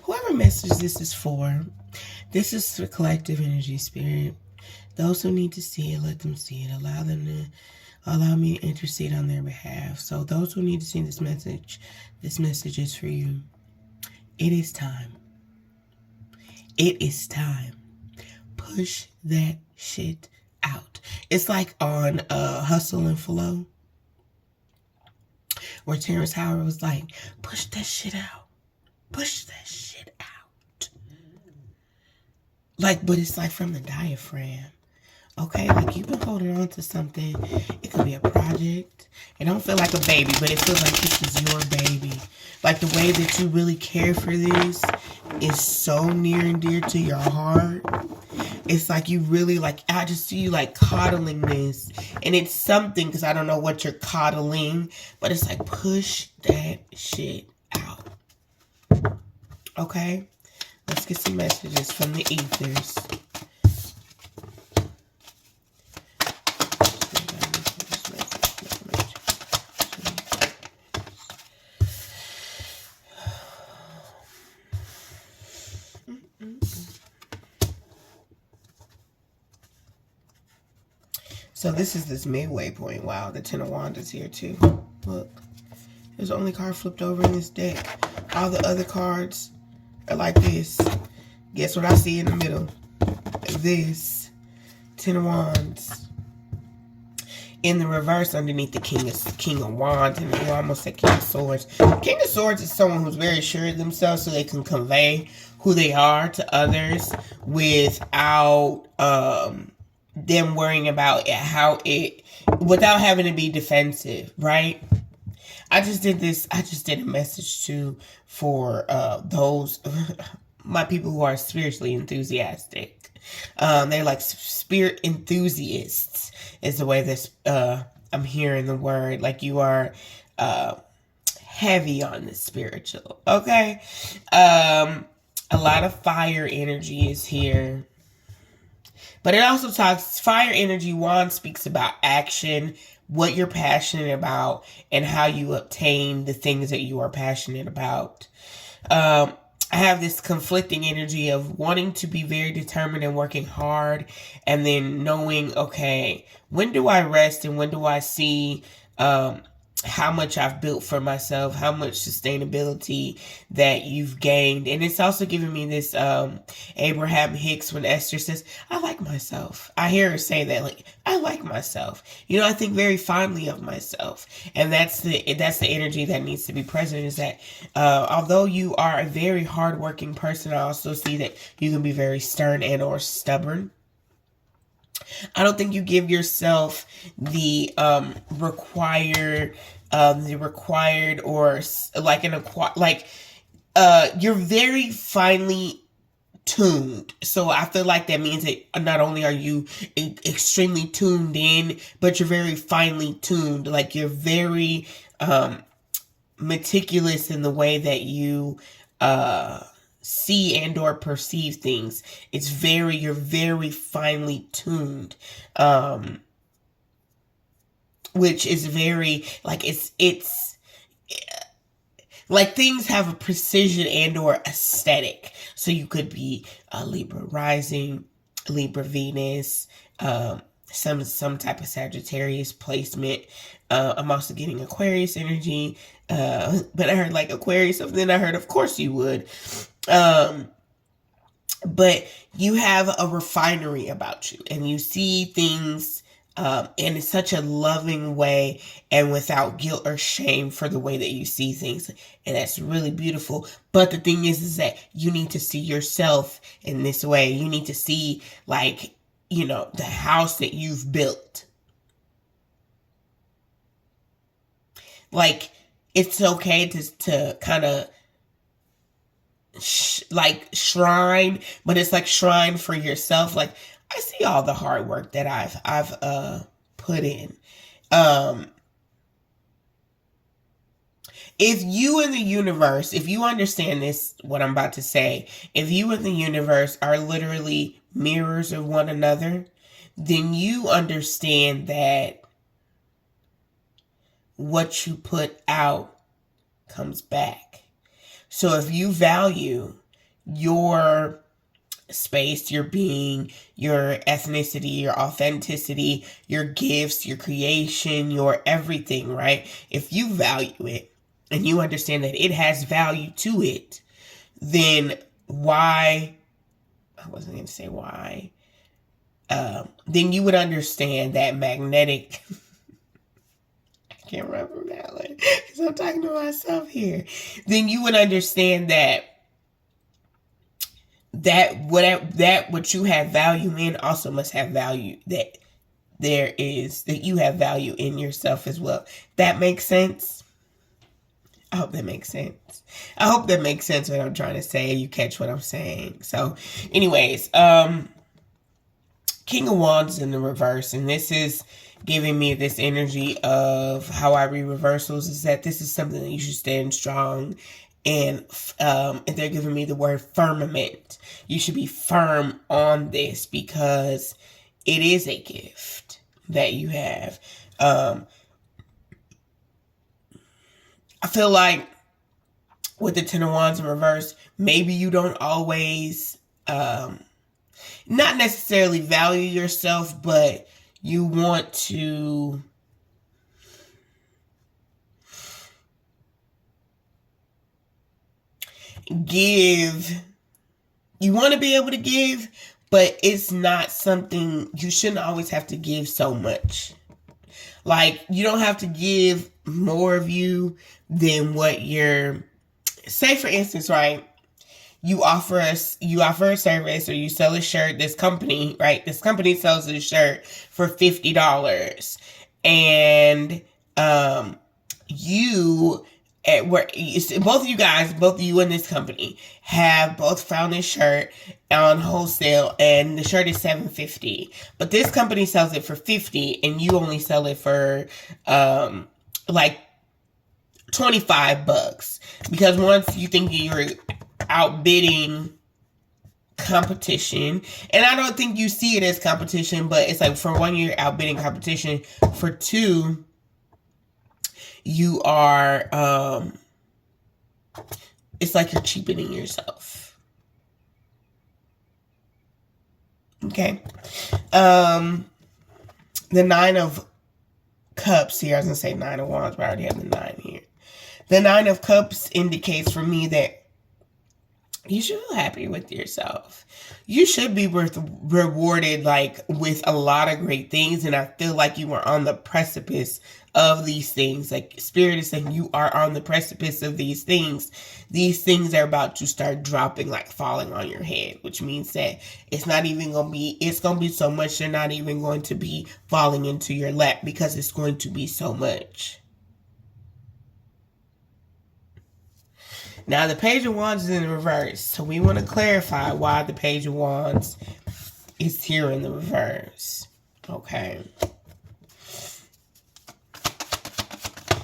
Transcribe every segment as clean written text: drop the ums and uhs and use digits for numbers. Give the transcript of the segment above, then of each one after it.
Whoever message this is for, this is for collective energy, spirit. Those who need to see it, let them see it. Allow me to intercede on their behalf. So those who need to see this message is for you. It is time. It is time. Push that shit out. It's like on Hustle and Flow, where Terrence Howard was like, push that shit out. Push that shit out. Like, but it's like from the diaphragm. Okay, like you've been holding on to something. It could be a project. It don't feel like a baby, but it feels like this is your baby. Like the way that you really care for this is so near and dear to your heart. It's like you really like, I just see you like coddling this. And it's something, because I don't know what you're coddling, but it's like push that shit out. Okay? Let's get some messages from the ethers. So this is this midway point. Wow, the Ten of Wands is here too. Look, there's the only card flipped over in this deck. All the other cards are like this. Guess what I see in the middle? This Ten of Wands. In the reverse, underneath the King of Wands, and you almost said King of Swords. King of Swords is someone who's very sure of themselves, so they can convey who they are to others without them worrying about without having to be defensive, right? I just did a message for those my people who are spiritually enthusiastic. They're like spirit enthusiasts is the way this I'm hearing the word. Like you are heavy on the spiritual. Okay. A lot of fire energy is here. But it also talks, fire energy, wand speaks about action, what you're passionate about, and how you obtain the things that you are passionate about. I have this conflicting energy of wanting to be very determined and working hard, and then knowing, okay, when do I rest and when do I see how much I've built for myself, how much sustainability that you've gained. And it's also giving me this Abraham Hicks when Esther says, I like myself. I hear her say that, like, I like myself. You know, I think very fondly of myself. And that's the energy that needs to be present, is that although you are a very hardworking person, I also see that you can be very stern and or stubborn. I don't think you give yourself the required or like you're very finely tuned. So I feel like that means that not only are you extremely tuned in, but you're very finely tuned. Like you're very meticulous in the way that you see and or perceive things. You're very finely tuned, which is very like it's like things have a precision and or aesthetic. So you could be a Libra rising, Libra Venus, some type of Sagittarius placement. I'm also getting Aquarius energy, but I heard like Aquarius, and then I heard of course you would. But you have a refinery about you, and you see things in such a loving way and without guilt or shame for the way that you see things. And that's really beautiful. But the thing is that you need to see yourself in this way. You need to see, like, you know, the house that you've built. Like, it's okay to kind of like shrine, but it's like shrine for yourself. Like, I see all the hard work that I've put in. If you in the universe, if you understand this, what I'm about to say, if you in the universe are literally mirrors of one another, then you understand that what you put out comes back. So if you value your space, your being, your ethnicity, your authenticity, your gifts, your creation, your everything, right? If you value it and you understand that it has value to it, then why, I wasn't going to say why, then you would understand that magnetic, I can't remember now because I'm talking to myself here. Then you would understand that what you have value in also must have value, that you have value in yourself as well. That makes sense. I hope that makes sense. I hope that makes sense what I'm trying to say. You catch what I'm saying. So, anyways, King of Wands in the reverse, and this is giving me this energy of how I read reversals, is that this is something that you should stand strong, and they're giving me the word firmament. You should be firm on this because it is a gift that you have. I feel like with the Ten of Wands in reverse, maybe you don't always, not necessarily value yourself, but you want to give. You want to be able to give, but it's not something, you shouldn't always have to give so much. Like, you don't have to give more of you than what you're, say for instance, right? You offer a service, or you sell a shirt. This company, right? This company sells a shirt for $50, and you at where both of you guys, both of you in this company, have both found this shirt on wholesale, and the shirt is $7.50, but this company sells it for $50, and you only sell it for like $25, because once you think you're outbidding competition, and I don't think you see it as competition, but it's like, for one, you're outbidding competition. For two, you are it's like you're cheapening yourself. Okay. The Nine of Cups here, I was gonna say Nine of Wands, but I already have the 9 here. The Nine of Cups indicates for me that you should feel happy with yourself. You should be rewarded, like, with a lot of great things. And I feel like you are on the precipice of these things. Like, Spirit is saying you are on the precipice of these things. These things are about to start dropping, like falling on your head, which means that it's not even going to be, it's going to be so much, they're not even going to be falling into your lap, because it's going to be so much. Now, the Page of Wands is in the reverse, so we want to clarify why the Page of Wands is here in the reverse. Okay.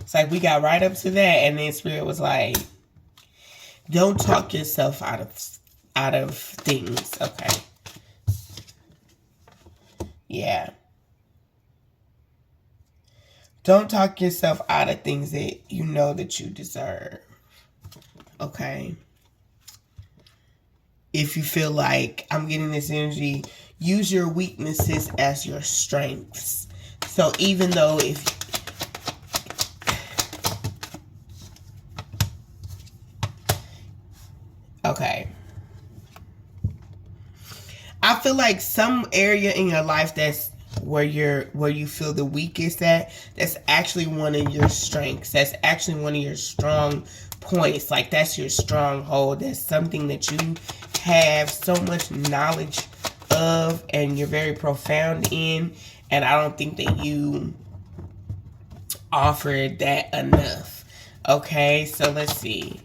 It's like we got right up to that, and then Spirit was like, don't talk yourself out of things. Okay. Yeah. Don't talk yourself out of things that you know that you deserve. Okay. If you feel like, I'm getting this energy, use your weaknesses as your strengths. So even though okay. I feel like some area in your life that's where you feel the weakest at, that's actually one of your strengths. That's actually one of your strong points. Like, that's your stronghold. That's something that you have so much knowledge of, and you're very profound in, and I don't think that you offered that enough. Okay, so let's see.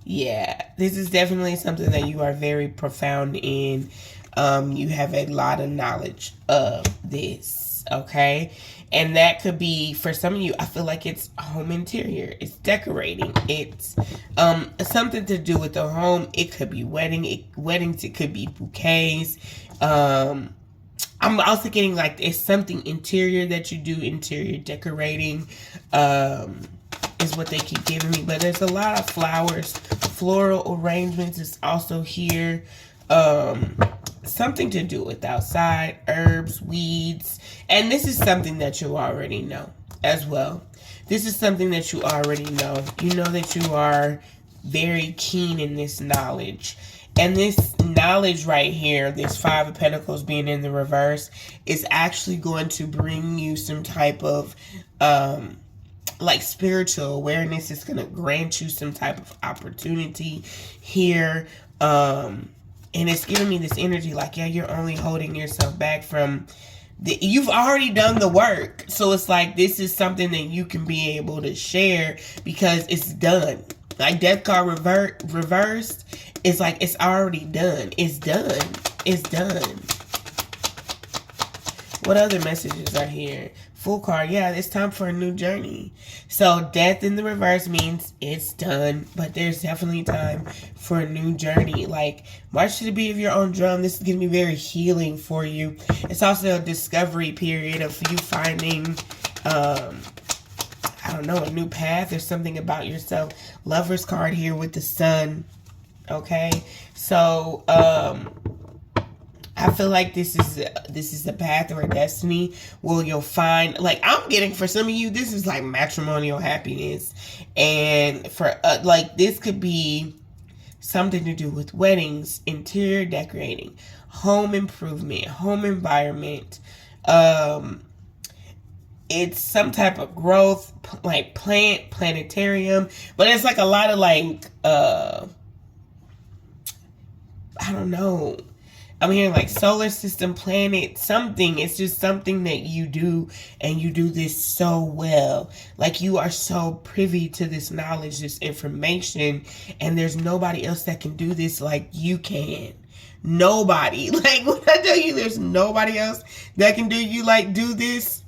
Yeah, this is definitely something that you are very profound in. You have a lot of knowledge of this, okay? And that could be, for some of you, I feel like it's home interior. It's decorating. It's something to do with the home. It could be weddings. It could be bouquets. I'm also getting, like, it's something interior that you do, interior decorating. is what they keep giving me. But there's a lot of flowers. Floral arrangements is also here. Something to do with outside, herbs, weeds. And this is something that you already know as well. This is something that you already know. You know that you are very keen in this knowledge. And this knowledge right here, this Five of Pentacles being in the reverse, is actually going to bring you some type of like spiritual awareness. It's going to grant you some type of opportunity here. And it's giving me this energy like, yeah, you're only holding yourself back from you've already done the work. So it's like, this is something that you can be able to share because it's done. Like Death card reversed, it's like, it's already done. It's done. It's done. What other messages are here? Full card, yeah, it's time for a new journey. So death in the reverse means it's done, but there's definitely time for a new journey. Like, march to the beat of your own drum. This is going to be very healing for you. It's also a discovery period of you finding, I don't know, a new path or something about yourself. Lover's card here with the sun. Okay, so I feel like this is a path or a destiny where you'll find, like, I'm getting, for some of you, this is like matrimonial happiness. And for like, this could be something to do with weddings, interior decorating, home improvement, home environment. It's some type of growth, like planetarium, but it's like a lot of like I don't know, I'm hearing like solar system, planet, something. It's just something that you do, and you do this so well. Like, you are so privy to this knowledge, this information, and there's nobody else that can do this like you can. Nobody. Like, when I tell you there's nobody else that can do this,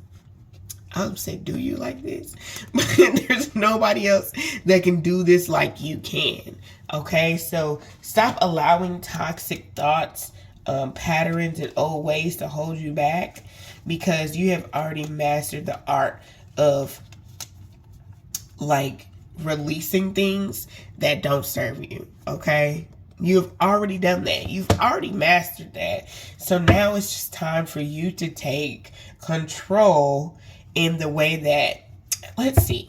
I would say do you like this? But there's nobody else that can do this like you can. Okay? So stop allowing toxic thoughts, patterns, and old ways to hold you back, because you have already mastered the art of like releasing things that don't serve you. Okay? You've already done that. You've already mastered that. So now it's just time for you to take control in the way that, let's see.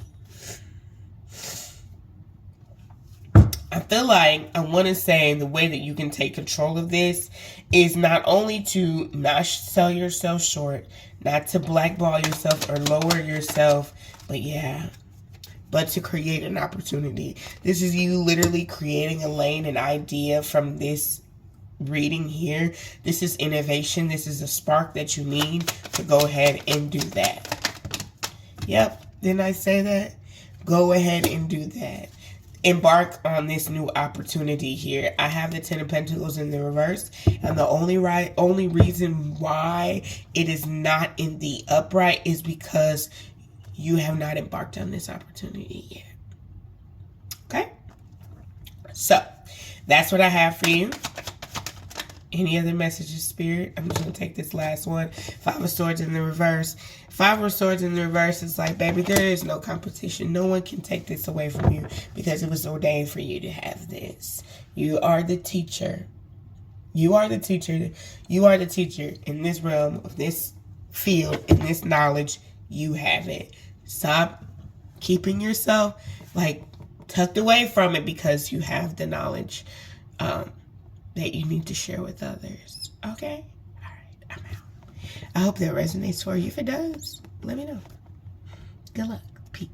I feel like I want to say the way that you can take control of this is not only to not sell yourself short, not to blackball yourself or lower yourself, but to create an opportunity. This is you literally creating a lane, an idea from this reading here. This is innovation. This is a spark that you need to go ahead and do that. Yep, didn't I say that? Go ahead and do that. Embark on this new opportunity here. I have the Ten of Pentacles in the reverse, and the only reason why it is not in the upright is because you have not embarked on this opportunity yet. Okay? So, that's what I have for you. Any other messages, Spirit? I'm just going to take this last one. Five of Swords in the reverse. Five of Swords in the reverse is like, baby, there is no competition. No one can take this away from you because it was ordained for you to have this. You are the teacher. You are the teacher. You are the teacher in this realm, of this field, in this knowledge. You have it. Stop keeping yourself like tucked away from it because you have the knowledge that you need to share with others. Okay? All right, I'm out. I hope that resonates for you. If it does, let me know. Good luck. Peace.